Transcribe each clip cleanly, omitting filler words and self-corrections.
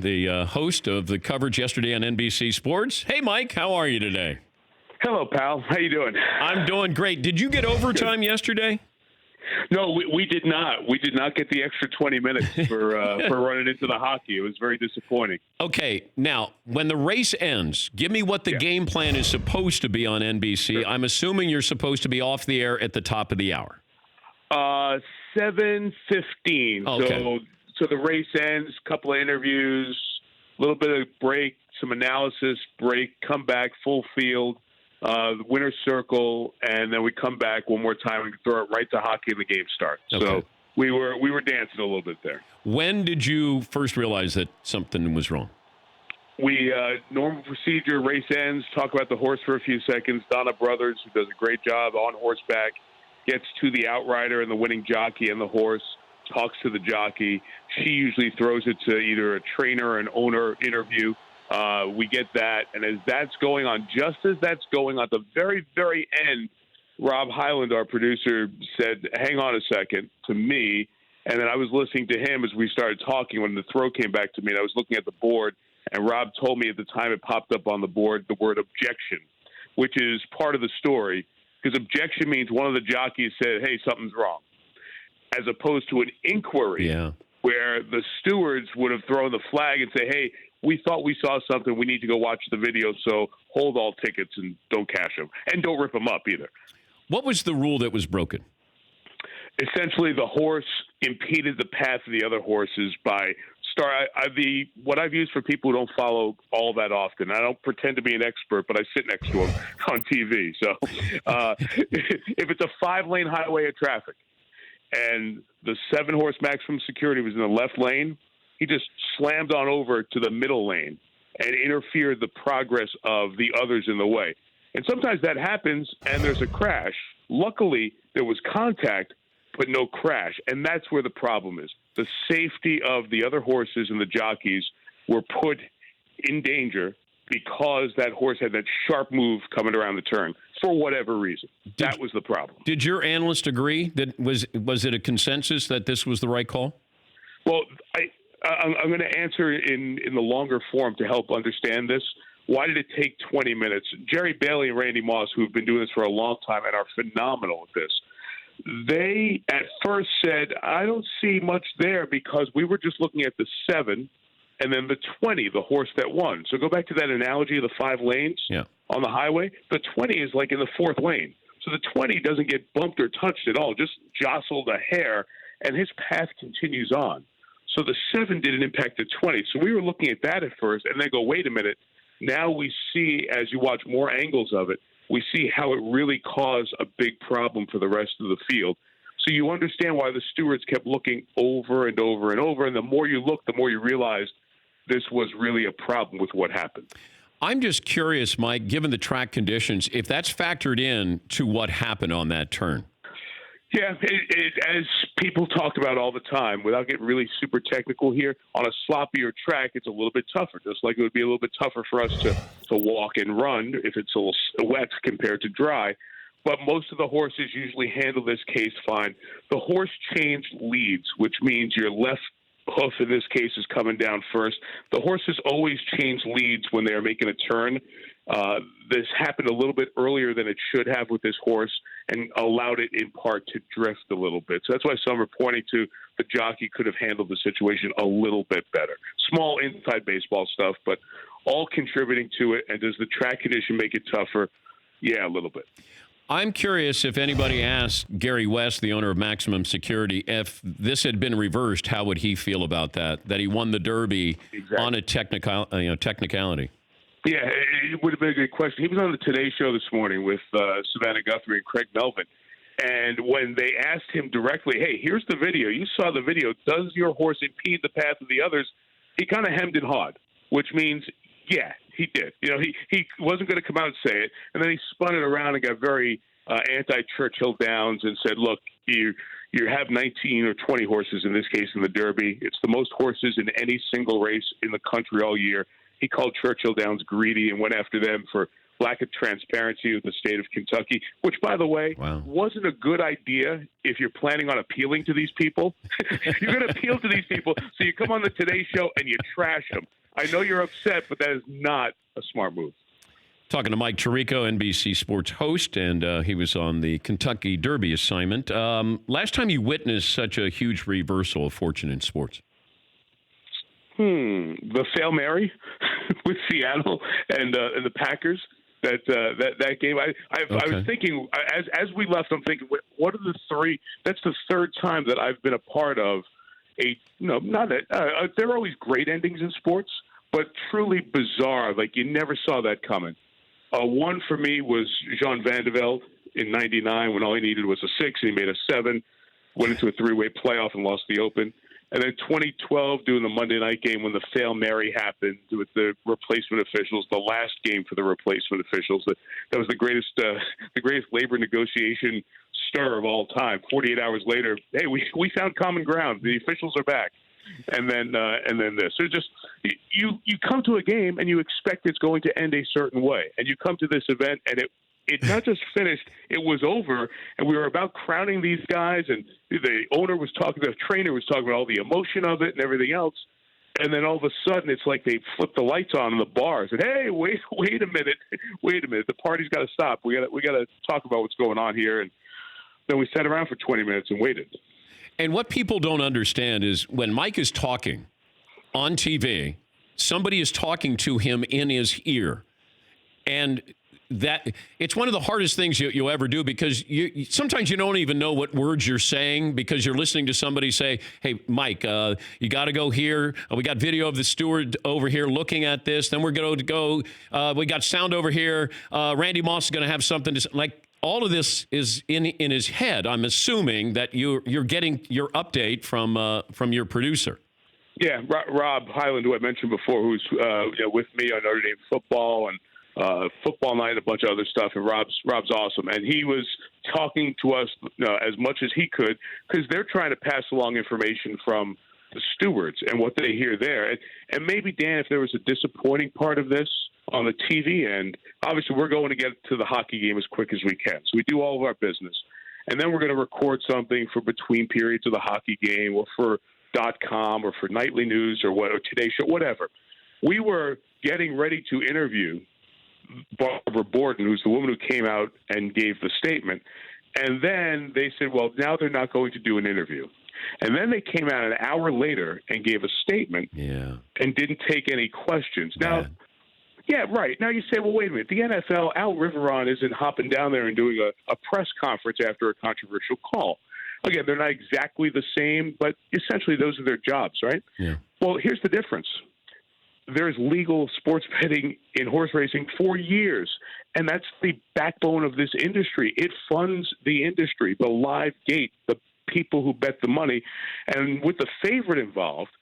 The host of the coverage yesterday on NBC Sports. Hey, Mike, how are you today? Hello, pal. How you doing? I'm doing great. Did you get overtime yesterday? No, we did not. We did not get the extra 20 minutes for running into the hockey. It was very disappointing. Okay, now, when the race ends, give me what the game plan is supposed to be on NBC. Sure. I'm assuming you're supposed to be off the air at the top of the hour. 7:15. Okay. So the race ends, couple of interviews, a little bit of break, some analysis, break, come back, full field, the winner's circle, and then we come back one more time and throw it right to hockey and the game starts. Okay. So we were dancing a little bit there. When did you first realize that something was wrong? We, normal procedure, race ends, talk about the horse for a few seconds. Donna Brothers, who does a great job on horseback, gets to the outrider and the winning jockey and the horse, talks to the jockey. She usually throws it to either a trainer or an owner interview. We get that, and as that's going on, just as that's going on, at the very, very end, Rob Hyland, our producer, said, "Hang on a second," to me, and then I was listening to him as we started talking when the throw came back to me, and I was looking at the board, and Rob told me at the time it popped up on the board the word objection, which is part of the story, because objection means one of the jockeys said, "Hey, something's wrong," as opposed to an inquiry where the stewards would have thrown the flag and say, "Hey, we thought we saw something. We need to go watch the video, so hold all tickets and don't cash them. And don't rip them up either." What was the rule that was broken? Essentially, the horse impeded the path of the other horses by what I've used for people who don't follow all that often. I don't pretend to be an expert, but I sit next to them on TV. So if it's a 5-lane highway of traffic and the 7-horse maximum security was in the left lane, he just slammed on over to the middle lane and interfered the progress of the others in the way. And sometimes that happens and there's a crash. Luckily, there was contact, but no crash. And that's where the problem is. The safety of the other horses and the jockeys were put in danger because that horse had that sharp move coming around the turn for whatever reason. That was the problem. Did your analyst agree? Was it a consensus that this was the right call? Well, I'm going to answer in the longer form to help understand this. Why did it take 20 minutes? Jerry Bailey and Randy Moss, who have been doing this for a long time and are phenomenal at this, they at first said, "I don't see much there because we were just looking at the 7 and then the 20, the horse that won." So go back to that analogy of the 5 lanes on the highway. The 20 is like in the 4th lane. So the 20 doesn't get bumped or touched at all, just jostled a hair, and his path continues on. So the 7 didn't impact the 20. So we were looking at that at first and then go, wait a minute. Now we see, as you watch more angles of it, we see how it really caused a big problem for the rest of the field. So you understand why the stewards kept looking over and over and over. And the more you look, the more you realize this was really a problem with what happened. I'm just curious, Mike, given the track conditions, if that's factored in to what happened on that turn. Yeah, as people talk about all the time, without getting really super technical here, on a sloppier track, it's a little bit tougher, just like it would be a little bit tougher for us to walk and run if it's a little wet compared to dry. But most of the horses usually handle this case fine. The horse changed leads, which means your left hoof in this case is coming down first. The horses always change leads when they're making a turn. This happened a little bit earlier than it should have with this horse and allowed it in part to drift a little bit. So that's why some are pointing to the jockey could have handled the situation a little bit better. Small inside baseball stuff, but all contributing to it. And does the track condition make it tougher? Yeah, a little bit. I'm curious if anybody asked Gary West, the owner of Maximum Security, if this had been reversed, how would he feel about that? That he won the Derby on a technicality? Yeah, it would have been a good question. He was on the Today Show this morning with Savannah Guthrie and Craig Melvin. And when they asked him directly, "Hey, here's the video. You saw the video. Does your horse impede the path of the others?" He kind of hemmed and hawed, which means, yeah, he did. You know, he wasn't going to come out and say it. And then he spun it around and got very anti-Churchill Downs and said, "Look, you have 19 or 20 horses in this case in the Derby. It's the most horses in any single race in the country all year." He called Churchill Downs greedy and went after them for lack of transparency with the state of Kentucky, which, by the way, wasn't a good idea if you're planning on appealing to these people. You're going to appeal to these people, so you come on the Today Show and you trash them. I know you're upset, but that is not a smart move. Talking to Mike Tirico, NBC Sports host, and he was on the Kentucky Derby assignment. Last time you witnessed such a huge reversal of fortune in sports? The Hail Mary with Seattle and the Packers. That game. I was thinking as we left. I'm thinking, what are the three? That's the third time that I've been a part of there are always great endings in sports, but truly bizarre. Like you never saw that coming. One for me was Jean Van de Velde in '99 when all he needed was a 6 and he made a 7, went into a 3-way playoff and lost the Open. And then 2012 doing the Monday night game when the Hail Mary happened with the replacement officials, the last game for the replacement officials. That was the greatest labor negotiation stir of all time. 48 hours later, hey, we found common ground. The officials are back. And then this. So just you come to a game and you expect it's going to end a certain way, and you come to this event and it not just finished, it was over, and we were about crowning these guys, and the trainer was talking about all the emotion of it and everything else, and then all of a sudden it's like they flipped the lights on in the bars and hey, wait a minute, the party's got to stop. We got to talk about what's going on here, and then we sat around for 20 minutes and waited. And what people don't understand is when Mike is talking on TV, somebody is talking to him in his ear. And that it's one of the hardest things you'll ever do because sometimes you don't even know what words you're saying because you're listening to somebody say, hey, Mike, you got to go here. We got video of the steward over here looking at this. Then we're going to go. We got sound over here. Randy Moss is going to have something to say. Like, all of this is in his head. I'm assuming that you're getting your update from your producer. Yeah, Rob Highland, who I mentioned before, who's with me on Notre Dame football and football night, a bunch of other stuff. And Rob's awesome, and he was talking to us as much as he could because they're trying to pass along information from the stewards and what they hear there. And maybe, Dan, if there was a disappointing part of this on the TV end, obviously we're going to get to the hockey game as quick as we can. So we do all of our business. And then we're going to record something for between periods of the hockey game or for .com or for nightly news or Today Show, whatever. We were getting ready to interview Barbara Borden, who's the woman who came out and gave the statement. And then they said, well, now they're not going to do an interview. And then they came out an hour later and gave a statement and didn't take any questions. Now, yeah, right. Now you say, well, wait a minute. The NFL, Al Riveron isn't hopping down there and doing a press conference after a controversial call. Again, they're not exactly the same, but essentially those are their jobs, right? Yeah. Well, here's the difference. There's legal sports betting in horse racing for years, and that's the backbone of this industry. It funds the industry, the live gate, the people who bet the money. And with the favorite involved,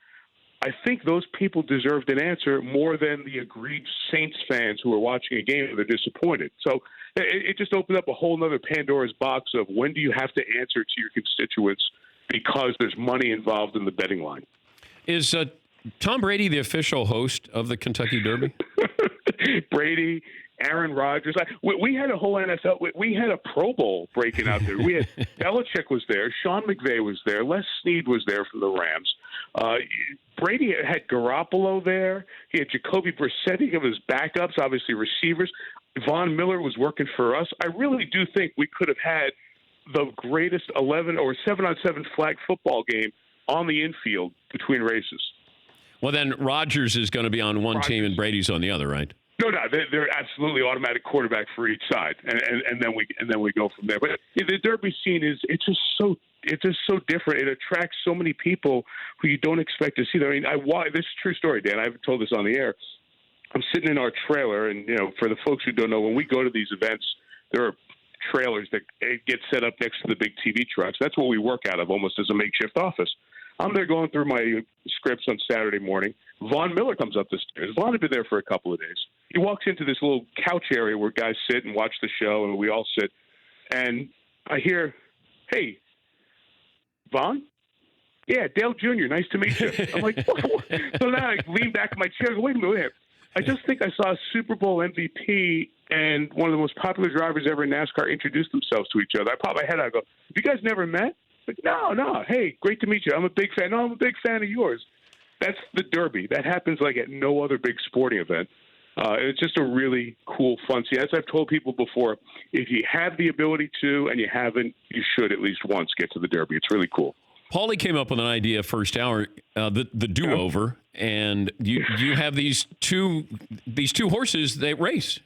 I think those people deserved an answer more than the aggrieved Saints fans who are watching a game and they're disappointed. So it just opened up a whole other Pandora's box of when do you have to answer to your constituents because there's money involved in the betting line. Is Tom Brady the official host of the Kentucky Derby? Brady, Aaron Rodgers. We had a whole NFL. We had a Pro Bowl breaking out there. We had Belichick was there. Sean McVay was there. Les Snead was there from the Rams. Brady had Garoppolo there. He had Jacoby Brissett of his backups, obviously receivers. Von Miller was working for us. I really do think we could have had the greatest 11 or 7-on-7 flag football game on the infield between races. Well, then Rodgers is going to be on one team and Brady's on the other, right? No, they're absolutely automatic quarterback for each side, and then we go from there. But the Derby scene it's just so different. It attracts so many people who you don't expect to see. I mean, this is a true story, Dan. I haven't told this on the air. I'm sitting in our trailer, and for the folks who don't know, when we go to these events, there are trailers that get set up next to the big TV trucks. That's what we work out of, almost as a makeshift office. I'm there going through my scripts on Saturday morning. Von Miller comes up the stairs. Von had been there for a couple of days. He walks into this little couch area where guys sit and watch the show, and we all sit. And I hear, hey, Von? Yeah, Dale Jr., nice to meet you. I'm like, what? So now I lean back in my chair and go, wait a minute. I just think I saw a Super Bowl MVP and one of the most popular drivers ever in NASCAR introduce themselves to each other. I pop my head out and go, "Have you guys never met?" Like, no. Hey, great to meet you. I'm a big fan. No, I'm a big fan of yours. That's the Derby. That happens like at no other big sporting event. It's just a really cool, fun scene. As I've told people before, if you have the ability to and you haven't, you should at least once get to the Derby. It's really cool. Paulie came up with an idea first hour, the do-over, and you have these two horses that race.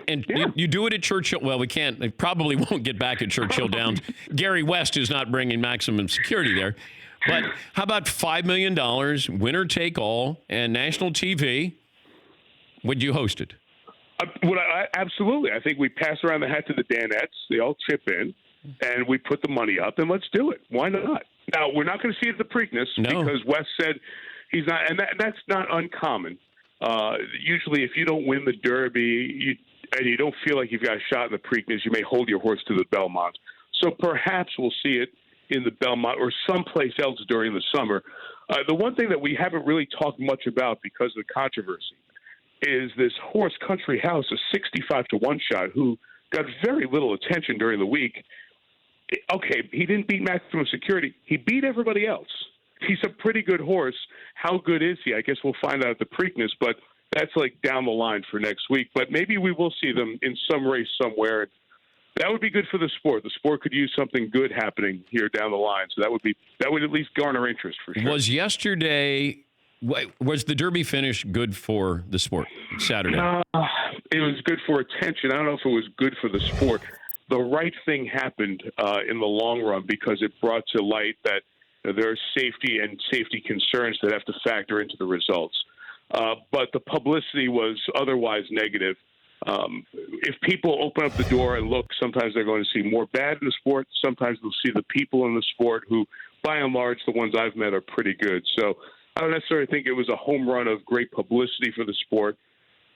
And you do it at Churchill. Well, we can't. They probably won't get back at Churchill Downs. Gary West is not bringing maximum security there. But how about $5 million, winner take all, and national TV? Would you host it? Absolutely. I think we pass around the hat to the Danettes. They all chip in, and we put the money up, and let's do it. Why not? Now, we're not going to see it at the Preakness because West said he's not, and that's not uncommon. Usually, if you don't win the Derby and you don't feel like you've got a shot in the Preakness, you may hold your horse to the Belmont. So perhaps we'll see it in the Belmont or someplace else during the summer. The one thing that we haven't really talked much about because of the controversy is this horse, Country House, a 65-1 shot who got very little attention during the week. Okay, he didn't beat maximum security. He beat everybody else. He's a pretty good horse. How good is he? I guess we'll find out at the Preakness, but that's like down the line for next week. But maybe we will see them in some race somewhere. That would be good for the sport. The sport could use something good happening here down the line. So that would at least garner interest for sure. Was the Derby finish good for the sport Saturday? It was good for attention. I don't know if it was good for the sport. The right thing happened in the long run because it brought to light that there are safety concerns that have to factor into the results. But the publicity was otherwise negative. If people open up the door and look, sometimes they're going to see more bad in the sport. Sometimes they'll see the people in the sport who, by and large, the ones I've met are pretty good. So I don't necessarily think it was a home run of great publicity for the sport.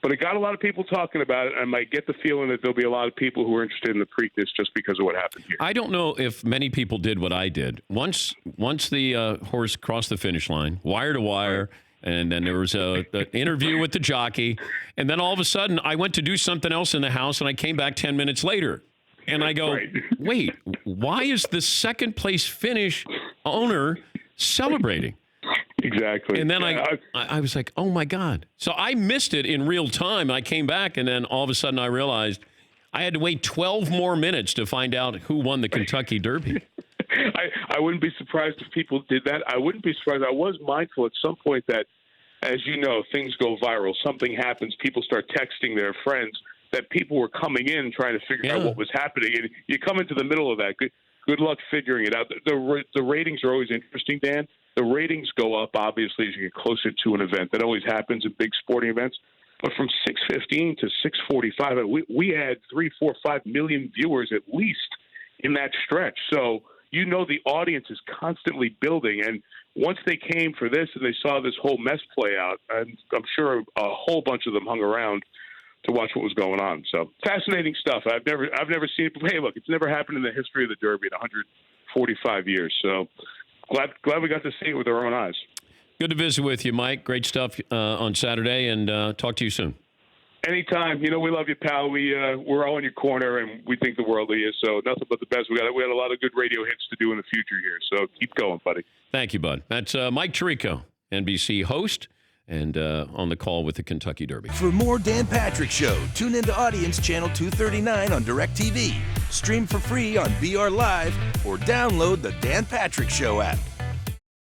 But it got a lot of people talking about it. I might get the feeling that there'll be a lot of people who are interested in the Preakness just because of what happened here. I don't know if many people did what I did. Once the horse crossed the finish line, wire to wire, and then there was an interview with the jockey, and then all of a sudden I went to do something else in the house, and I came back 10 minutes later. And I go, wait, why is the second place finish owner celebrating? Exactly. And then I was like, oh, my God. So I missed it in real time. I came back, and then all of a sudden I realized I had to wait 12 more minutes to find out who won the Kentucky Derby. I wouldn't be surprised if people did that. I wouldn't be surprised. I was mindful at some point that, as you know, things go viral. Something happens. People start texting their friends that people were coming in trying to figure out what was happening. And you come into the middle of that. Good luck figuring it out. The ratings are always interesting, Dan. The ratings go up, obviously, as you get closer to an event. That always happens in big sporting events. But from 6:15 to 6:45, we had 3, 4, 5 million viewers at least in that stretch. So you know the audience is constantly building. And once they came for this and they saw this whole mess play out, and I'm sure a whole bunch of them hung around to watch what was going on. So fascinating stuff. I've never seen it. Hey, look, it's never happened in the history of the Derby in 145 years. So glad we got to see it with our own eyes. Good to visit with you, Mike. Great stuff on Saturday, and talk to you soon. Anytime. You know, we love you, pal. We're all in your corner, and we think the world of you. So nothing but the best. We got a lot of good radio hits to do in the future here. So keep going, buddy. Thank you, bud. That's Mike Tirico, NBC host, and on the call with the Kentucky Derby. For more Dan Patrick Show, tune into Audience Channel 239 on DirecTV. Stream for free on BR Live or download the Dan Patrick Show app.